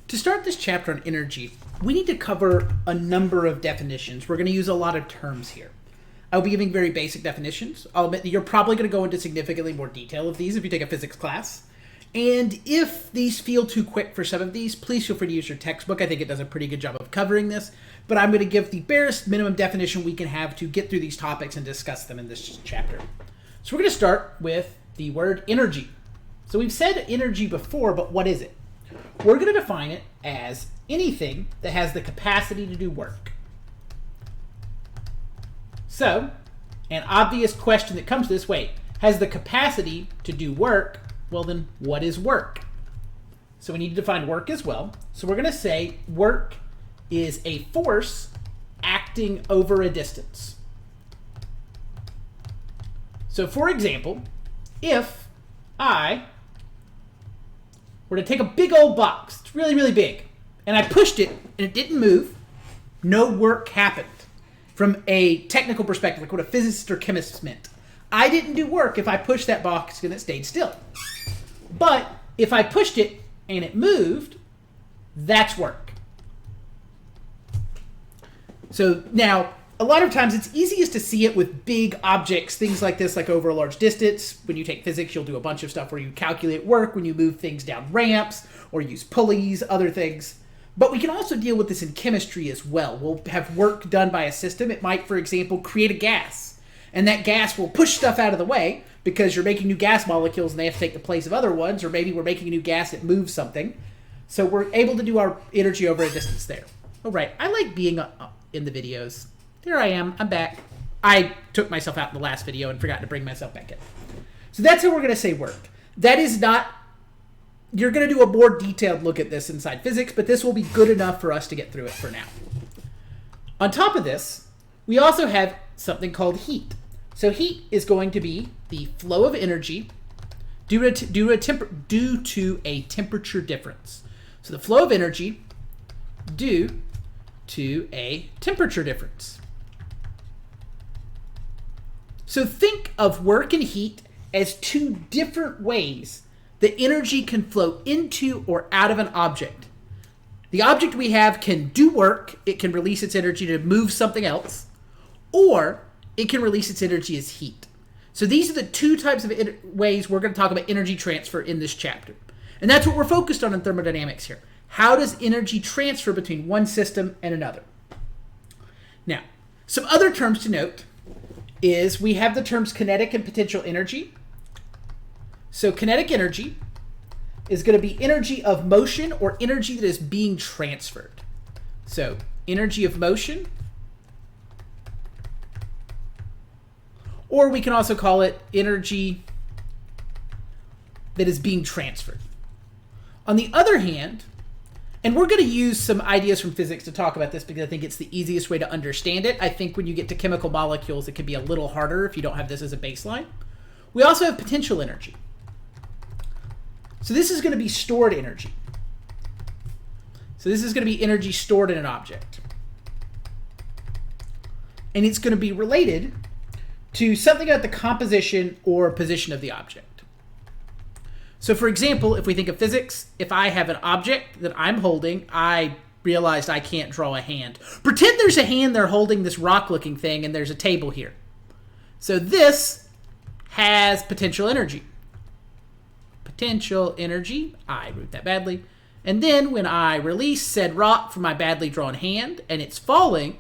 To start this chapter on energy, we need to cover a number of definitions. We're going to use a lot of terms here. I'll be giving very basic definitions. I'll admit that you're probably going to go into significantly more detail of these if you take a physics class. And if these feel too quick for some of these, please feel free to use your textbook. I think it does a pretty good job of covering this. But I'm going to give the barest minimum definition we can have to get through these topics and discuss them in this chapter. So we're going to start with the word energy. So we've said energy before, but what is it? We're going to define it as anything that has the capacity to do work. So, an obvious question that comes this way, has the capacity to do work, well then what is work? So we need to define work as well. So we're going to say work is a force acting over a distance. So for example, if I were to take a big old box, it's really, really big, and I pushed it and it didn't move, no work happened. From a technical perspective, like what a physicist or chemist meant. I didn't do work if I pushed that box and it stayed still. But if I pushed it and it moved, that's work. So now, a lot of times it's easiest to see it with big objects, things like this, like over a large distance. When you take physics, you'll do a bunch of stuff where you calculate work when you move things down ramps or use pulleys, other things. But we can also deal with this in chemistry as well. We'll have work done by a system. It might, for example, create a gas. And that gas will push stuff out of the way because you're making new gas molecules and they have to take the place of other ones. Or maybe we're making a new gas that moves something. So we're able to do our energy over a distance there. All right, I like being in the videos. There I am. I'm back. I took myself out in the last video and forgot to bring myself back in. So that's how we're going to say work. That is not... You're going to do a more detailed look at this inside physics, but this will be good enough for us to get through it for now. On top of this, we also have something called heat. So heat is going to be the flow of energy due to a temperature difference. So the flow of energy due to a temperature difference. So think of work and heat as two different ways that energy can flow into or out of an object. The object we have can do work, it can release its energy to move something else, or it can release its energy as heat. So these are the two types of ways we're going to talk about energy transfer in this chapter. And that's what we're focused on in thermodynamics here. How does energy transfer between one system and another? Now, some other terms to note is we have the terms kinetic and potential energy. So kinetic energy is going to be energy of motion or energy that is being transferred. So energy of motion, or we can also call it energy that is being transferred. On the other hand, and we're going to use some ideas from physics to talk about this because I think it's the easiest way to understand it. I think when you get to chemical molecules, it can be a little harder if you don't have this as a baseline. We also have potential energy. So this is going to be stored energy. So this is going to be energy stored in an object. And it's going to be related to something about the composition or position of the object. So for example, if we think of physics, if I have an object that I'm holding, I realized I can't draw a hand. Pretend there's a hand there holding this rock-looking thing and there's a table here. So this has potential energy. Potential energy, I wrote that badly. And then when I release said rock from my badly drawn hand and it's falling,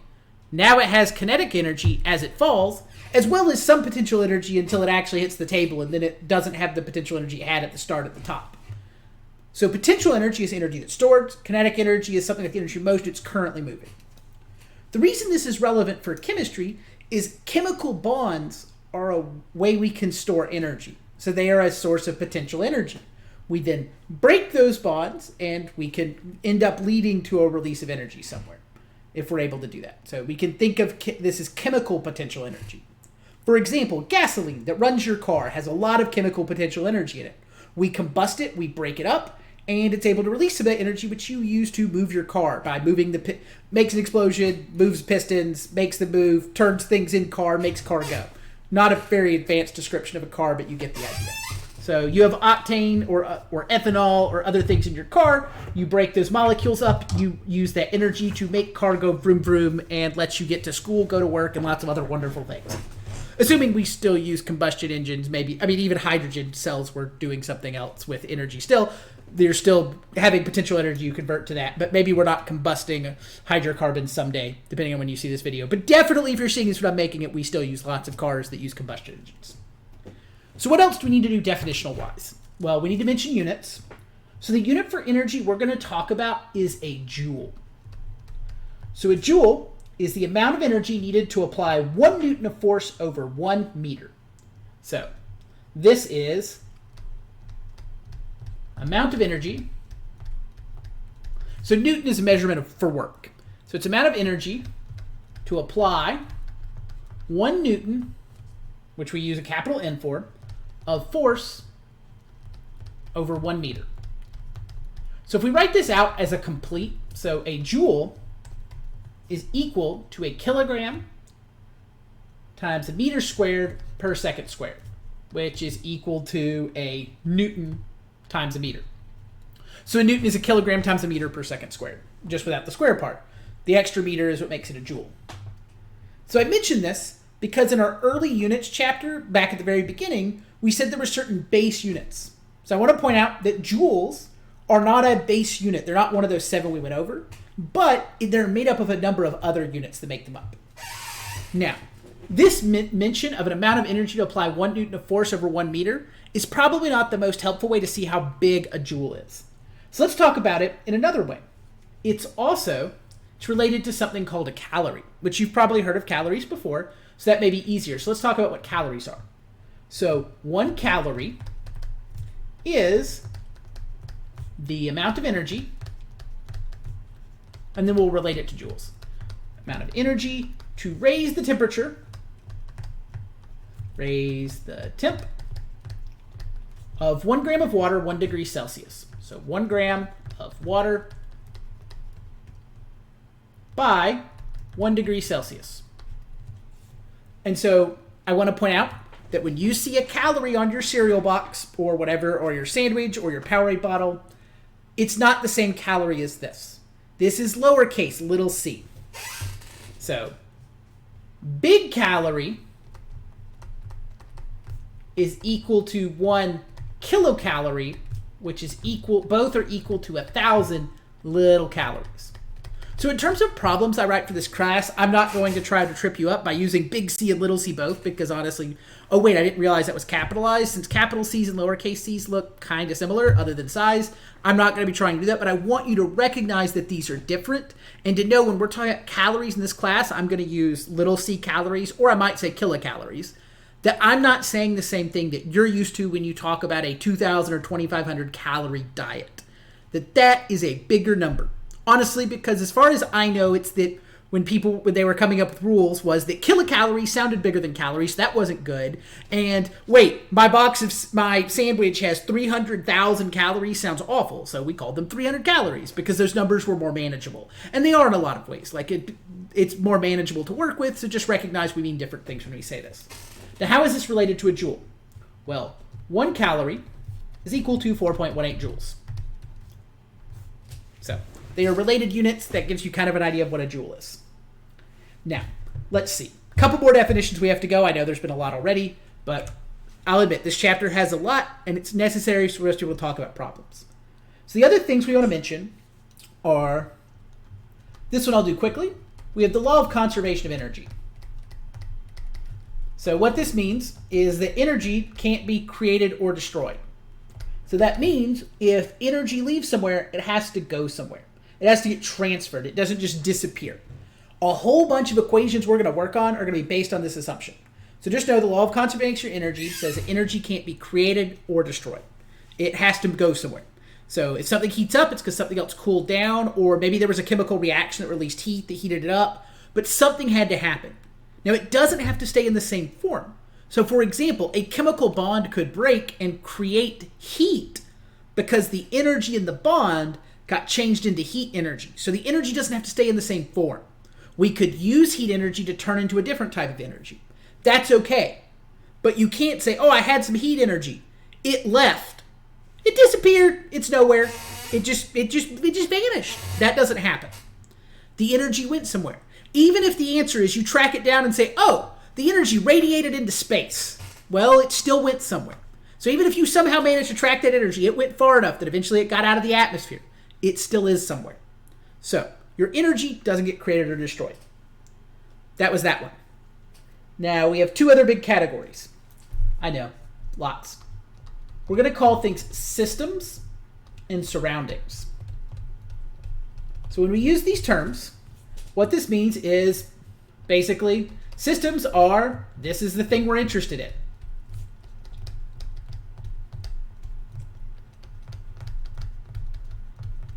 now it has kinetic energy as it falls, as well as some potential energy until it actually hits the table, and then it doesn't have the potential energy it had at the start at the top. So potential energy is energy that's stored. Kinetic energy is something like the energy of motion, it's currently moving. The reason this is relevant for chemistry is chemical bonds are a way we can store energy. So they are a source of potential energy. We then break those bonds and we can end up leading to a release of energy somewhere if we're able to do that. So we can think of this as chemical potential energy. For example, gasoline that runs your car has a lot of chemical potential energy in it. We combust it, we break it up, and it's able to release some of that energy which you use to move your car by moving makes an explosion, moves pistons, makes the move, turns things in car, makes car go. Not a very advanced description of a car, but you get the idea. So you have octane or ethanol or other things in your car. You break those molecules up. You use that energy to make car go vroom vroom and lets you get to school, go to work, and lots of other wonderful things. Assuming we still use combustion engines, maybe, I mean, even hydrogen cells were doing something else with energy still. They're still having potential energy you convert to that, but maybe we're not combusting hydrocarbons someday, depending on when you see this video. But definitely, if you're seeing this when I'm making it, we still use lots of cars that use combustion engines. So what else do we need to do definitional-wise? Well, we need to mention units. So the unit for energy we're going to talk about is a joule. So a joule is the amount of energy needed to apply 1 Newton of force over 1 meter. So this is amount of energy. So Newton is a measurement for work. So it's amount of energy to apply 1 Newton, which we use a capital N for, of force over 1 meter. So if we write this out as a complete, so a joule is equal to a kilogram times a meter squared per second squared, which is equal to a Newton times a meter. So a Newton is a kilogram times a meter per second squared, just without the square part. The extra meter is what makes it a joule. So I mentioned this because in our early units chapter, back at the very beginning, we said there were certain base units. So I want to point out that joules are not a base unit. They're not one of those 7 we went over, but they're made up of a number of other units that make them up. Now, this mention of an amount of energy to apply 1 Newton of force over 1 meter is probably not the most helpful way to see how big a joule is. So let's talk about it in another way. It's related to something called a calorie, which you've probably heard of calories before, so that may be easier. So let's talk about what calories are. So 1 calorie is the amount of energy, and then we'll relate it to joules. Amount of energy to raise the temperature, of 1 gram of water, 1 degree Celsius. So 1 gram of water by 1 degree Celsius. And so I want to point out that when you see a calorie on your cereal box or whatever, or your sandwich or your Powerade bottle, it's not the same calorie as this. This is lowercase, little c. So big calorie is equal to 1 kilocalorie, which is equal, both are equal to 1,000 little calories. So in terms of problems I write for this class, I'm not going to try to trip you up by using big C and little c both, because honestly, oh wait, I didn't realize that was capitalized. Since capital C's and lowercase c's look kind of similar other than size, I'm not going to be trying to do that, but I want you to recognize that these are different, and to know when we're talking about calories in this class, I'm going to use little c calories, or I might say kilocalories, that I'm not saying the same thing that you're used to when you talk about a 2,000 or 2,500 calorie diet. That is a bigger number. Honestly, because as far as I know, it's that when they were coming up with rules, was that kilocalories sounded bigger than calories. So that wasn't good. And wait, my sandwich has 300,000 calories. Sounds awful. So we called them 300 calories because those numbers were more manageable. And they are in a lot of ways. Like it's more manageable to work with. So just recognize we mean different things when we say this. Now, how is this related to a joule? Well, 1 calorie is equal to 4.18 joules. So they are related units. That gives you kind of an idea of what a joule is. Now, let's see. A couple more definitions we have to go. I know there's been a lot already, but I'll admit this chapter has a lot, and it's necessary for us to be able to talk about problems. So the other things we want to mention are, this one I'll do quickly. We have the law of conservation of energy. So what this means is that energy can't be created or destroyed. So that means if energy leaves somewhere, it has to go somewhere. It has to get transferred. It doesn't just disappear. A whole bunch of equations we're going to work on are going to be based on this assumption. So just know the law of conservation of energy says that energy can't be created or destroyed. It has to go somewhere. So if something heats up, it's because something else cooled down, or maybe there was a chemical reaction that released heat that heated it up, but something had to happen. Now, it doesn't have to stay in the same form. So, for example, a chemical bond could break and create heat because the energy in the bond got changed into heat energy. So the energy doesn't have to stay in the same form. We could use heat energy to turn into a different type of energy. That's okay. But you can't say, oh, I had some heat energy. It left. It disappeared. It's nowhere. It just vanished. That doesn't happen. The energy went somewhere. Even if the answer is you track it down and say, oh, the energy radiated into space. Well, it still went somewhere. So even if you somehow managed to track that energy, it went far enough that eventually it got out of the atmosphere. It still is somewhere. So your energy doesn't get created or destroyed. That was that one. Now we have two other big categories. I know, lots. We're going to call things systems and surroundings. So when we use these terms, what this means is basically systems are, this is the thing we're interested in.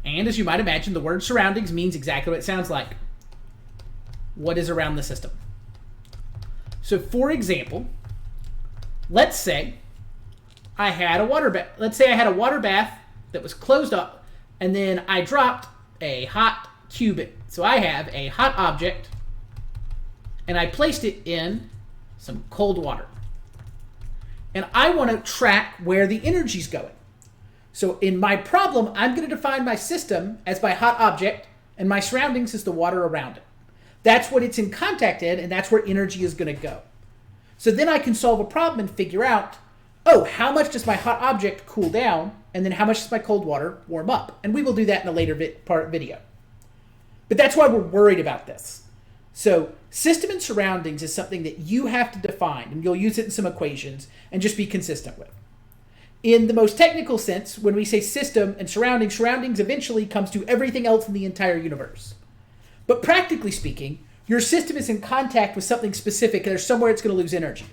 And as you might imagine, the word surroundings means exactly what it sounds like. What is around the system? So for example, let's say I had a water bath. Let's say I had a water bath that was closed up, and then I dropped a hot cube in. So I have a hot object, and I placed it in some cold water. And I want to track where the energy's going. So in my problem, I'm going to define my system as my hot object, and my surroundings is the water around it. That's what it's in contact in, and that's where energy is going to go. So then I can solve a problem and figure out, oh, how much does my hot object cool down, and then how much does my cold water warm up? And we will do that in a later video. But that's why we're worried about this. So system and surroundings is something that you have to define, and you'll use it in some equations, and just be consistent with. In the most technical sense, when we say system and surroundings, surroundings eventually comes to everything else in the entire universe. But practically speaking, your system is in contact with something specific, and there's somewhere it's going to lose energy.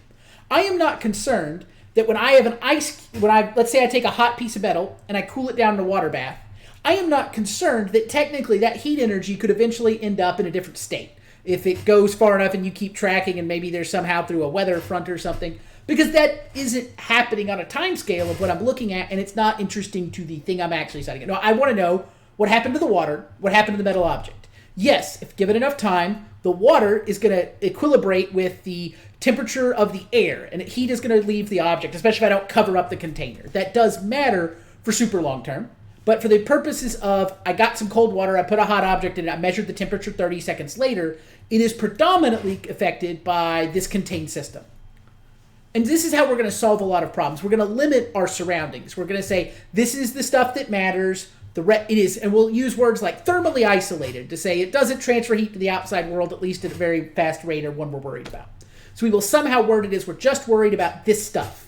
I am not concerned that when I have let's say I take a hot piece of metal and I cool it down in a water bath, I am not concerned that technically that heat energy could eventually end up in a different state. If it goes far enough and you keep tracking and maybe there's somehow through a weather front or something, because that isn't happening on a time scale of what I'm looking at, and it's not interesting to the thing I'm actually studying. No, I want to know what happened to the water, what happened to the metal object. Yes, if given enough time, the water is going to equilibrate with the temperature of the air, and heat is going to leave the object, especially if I don't cover up the container. That does matter for super long term, but for the purposes of I got some cold water, I put a hot object in it, I measured the temperature 30 seconds later, it is predominantly affected by this contained system. And this is how we're going to solve a lot of problems. We're going to limit our surroundings. We're going to say, this is the stuff that matters. It is, and we'll use words like thermally isolated to say it doesn't transfer heat to the outside world, at least at a very fast rate, or one we're worried about. So we will somehow word it as we're just worried about this stuff,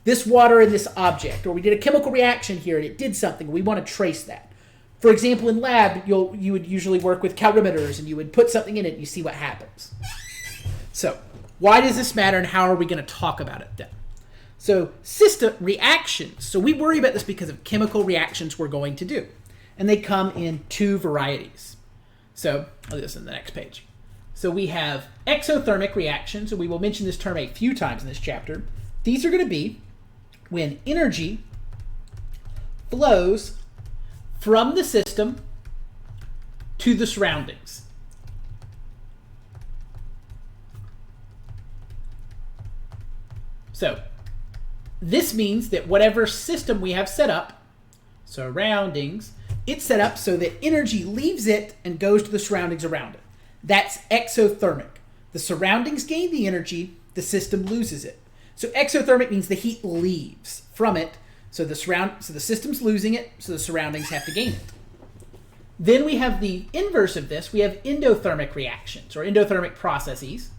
this water and this object, or we did a chemical reaction here and it did something. We want to trace that. For example, in lab, you would usually work with calorimeters, and you would put something in it and you see what happens. So why does this matter, and how are we going to talk about it then? So system reactions. So we worry about this because of chemical reactions we're going to do. And they come in two varieties. So I'll do this on the next page. So we have exothermic reactions, and we will mention this term a few times in this chapter. These are going to be when energy flows from the system to the surroundings. So this means that whatever system we have set up, surroundings, it's set up so that energy leaves it and goes to the surroundings around it. That's exothermic. The surroundings gain the energy, the system loses it. So exothermic means the heat leaves from it, so the system's losing it, so the surroundings have to gain it. Then we have the inverse of this. We have endothermic reactions, or endothermic processes.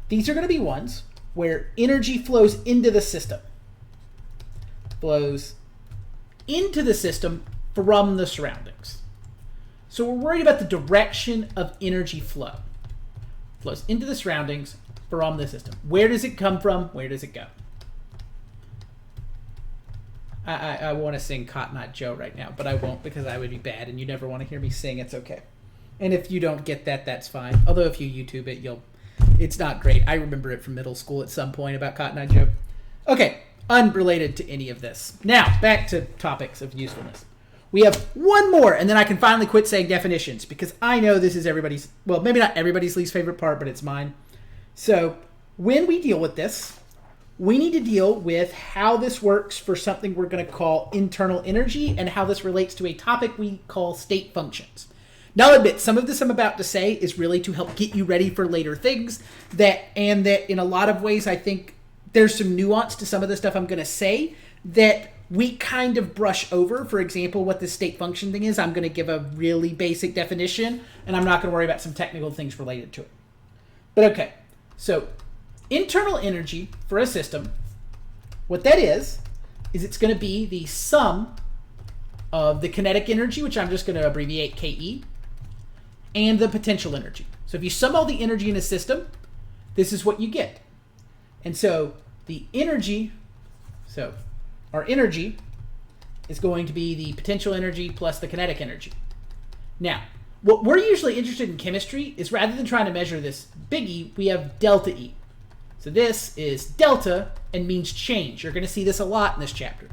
These are going to be ones where energy flows into the system. Flows into the system from the surroundings. So we're worried about the direction of energy flow. Flows into the surroundings from the system. Where does it come from? Where does it go? I want to sing Cotton Eye Joe right now, but I won't because I would be bad, and you never want to hear me sing. It's okay. And if you don't get that, that's fine. Although if you YouTube it, it's not great. I remember it from middle school at some point about Cotton Eye Joe. Okay, unrelated to any of this. Now, back to topics of usefulness. We have one more, and then I can finally quit saying definitions, because I know this is everybody's, well, maybe not everybody's least favorite part, but it's mine. So when we deal with this, we need to deal with how this works for something we're going to call internal energy and how this relates to a topic we call state functions. Now, I'll admit, some of this I'm about to say is really to help get you ready for later things, that in a lot of ways I think there's some nuance to some of the stuff I'm going to say that we kind of brush over. For example, what the state function thing is, I'm going to give a really basic definition, and I'm not going to worry about some technical things related to it. But okay, so internal energy for a system, what that is it's going to be the sum of the kinetic energy, which I'm just going to abbreviate KE, and the potential energy. So if you sum all the energy in a system, this is what you get. And so the energy, so our energy is going to be the potential energy plus the kinetic energy. Now, what we're usually interested in chemistry is rather than trying to measure this big E, we have delta E. So this is delta and means change. You're going to see this a lot in this chapter.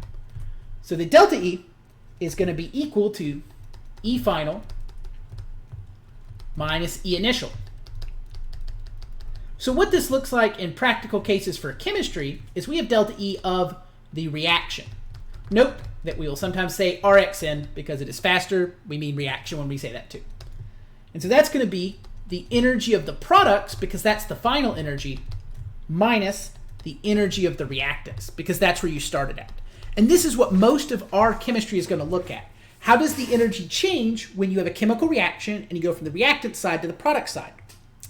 So the delta E is going to be equal to E final minus E initial. So what this looks like in practical cases for chemistry is we have delta E of the reaction. Note that we will sometimes say RXN because it is faster. We mean reaction when we say that too. And so that's going to be the energy of the products, because that's the final energy, minus the energy of the reactants, because that's where you started at. And this is what most of our chemistry is going to look at. How does the energy change when you have a chemical reaction and you go from the reactant side to the product side?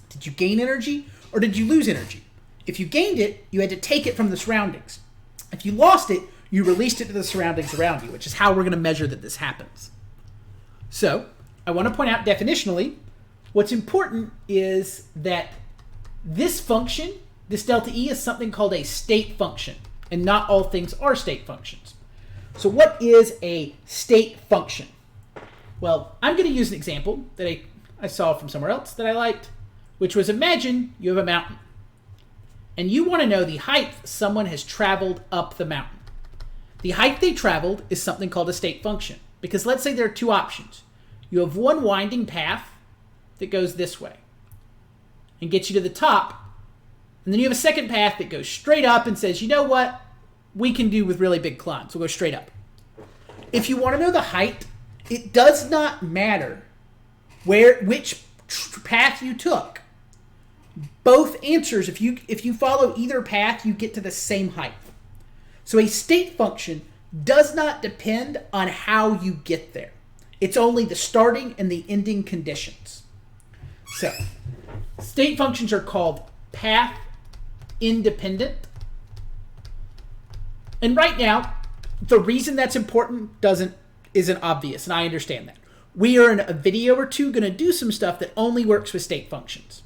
Did you gain energy or did you lose energy? If you gained it, you had to take it from the surroundings. If you lost it, you released it to the surroundings around you, which is how we're going to measure that this happens. So I want to point out definitionally, what's important is that this function, this delta E, is something called a state function, and not all things are state functions. So what is a state function? Well, I'm going to use an example that I saw from somewhere else that I liked, which was, imagine you have a mountain, and you want to know the height someone has traveled up the mountain. The height they traveled is something called a state function, because let's say there are two options. You have one winding path that goes this way and gets you to the top, and then you have a second path that goes straight up and says, you know what, we can do with really big climbs. We'll go straight up. If you want to know the height, it does not matter which path you took. Both answers, if you follow either path, you get to the same height. So a state function does not depend on how you get there. It's only the starting and the ending conditions. So state functions are called path independent. And right now, the reason that's important isn't obvious, and I understand that. We are in a video or two going to do some stuff that only works with state functions.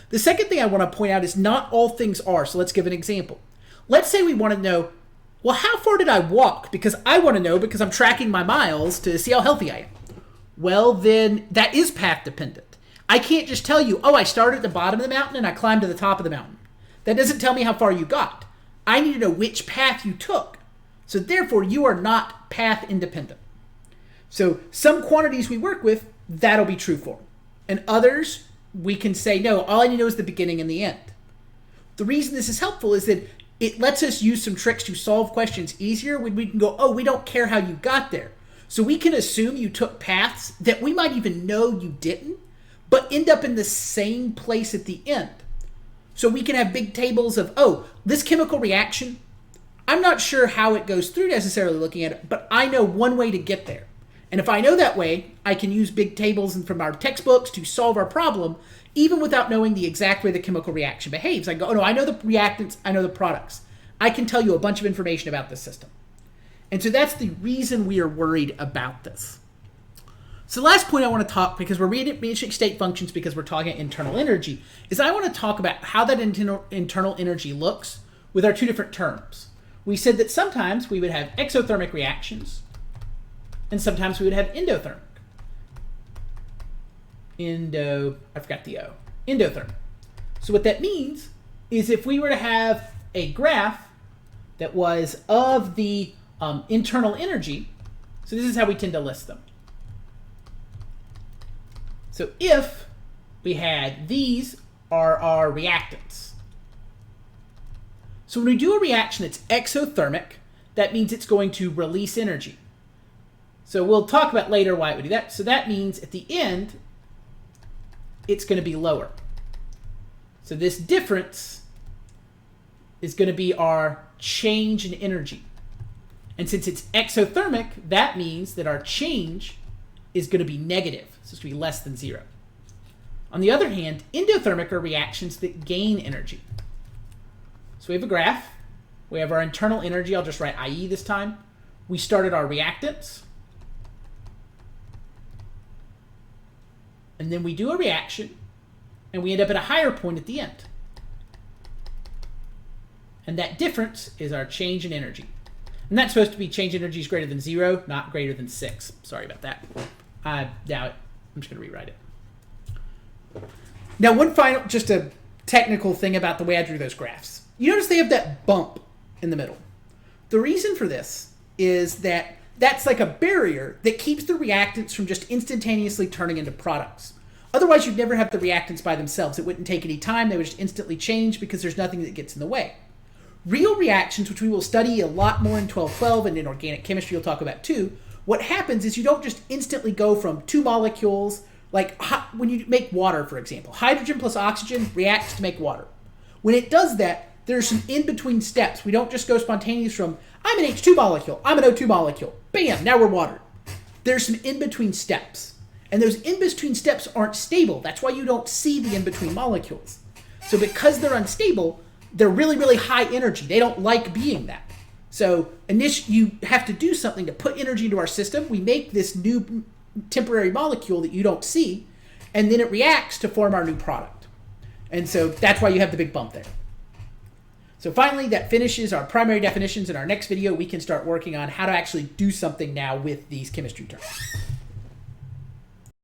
The second thing I want to point out is not all things are, so let's give an example. Let's say we want to know, well, how far did I walk? Because I want to know, because I'm tracking my miles to see how healthy I am. Well, then that is path dependent. I can't just tell you, oh, I started at the bottom of the mountain and I climbed to the top of the mountain. That doesn't tell me how far you got. I need to know which path you took. So therefore, you are not path independent. So some quantities we work with, that'll be true for. And others, we can say, no, all I need to know is the beginning and the end. The reason this is helpful is that it lets us use some tricks to solve questions easier when we can go, oh, we don't care how you got there. So we can assume you took paths that we might even know you didn't, but end up in the same place at the end. So we can have big tables of, oh, this chemical reaction, I'm not sure how it goes through necessarily looking at it, but I know one way to get there. And if I know that way, I can use big tables from our textbooks to solve our problem, even without knowing the exact way the chemical reaction behaves. I go, oh no, I know the reactants, I know the products. I can tell you a bunch of information about this system. And so that's the reason we are worried about this. So the last point I want to talk, because we're reading state functions because we're talking internal energy, is I want to talk about how that internal energy looks with our two different terms. We said that sometimes we would have exothermic reactions, and sometimes we would have endothermic. Endothermic. So what that means is if we were to have a graph that was of the internal energy, so this is how we tend to list them. So if we had, these are our reactants. So when we do a reaction that's exothermic, that means it's going to release energy. So we'll talk about later why it would do that. So that means at the end, it's going to be lower. So this difference is going to be our change in energy. And since it's exothermic, that means that our change is going to be negative. So it's going to be less than 0. On the other hand, endothermic are reactions that gain energy. So we have a graph. We have our internal energy. I'll just write IE this time. We started our reactants. And then we do a reaction, and we end up at a higher point at the end. And that difference is our change in energy. And that's supposed to be change in energy is greater than 0, not greater than 6. Sorry about that. Now I'm just going to rewrite it. Now, one final, just a technical thing about the way I drew those graphs. You notice they have that bump in the middle. The reason for this is that that's like a barrier that keeps the reactants from just instantaneously turning into products. Otherwise, you'd never have the reactants by themselves. It wouldn't take any time. They would just instantly change because there's nothing that gets in the way. Real reactions, which we will study a lot more in 1212 and in organic chemistry we'll talk about too, what happens is you don't just instantly go from two molecules, like when you make water, for example. Hydrogen plus oxygen reacts to make water. When it does that, there's some in-between steps. We don't just go spontaneous from, I'm an H2 molecule, I'm an O2 molecule. Bam, now we're water. There's some in-between steps. And those in-between steps aren't stable. That's why you don't see the in-between molecules. So because they're unstable, they're really, really high energy. They don't like being that. So you have to do something to put energy into our system. We make this new temporary molecule that you don't see, and then it reacts to form our new product. And so that's why you have the big bump there. So finally, that finishes our primary definitions. In our next video, we can start working on how to actually do something now with these chemistry terms.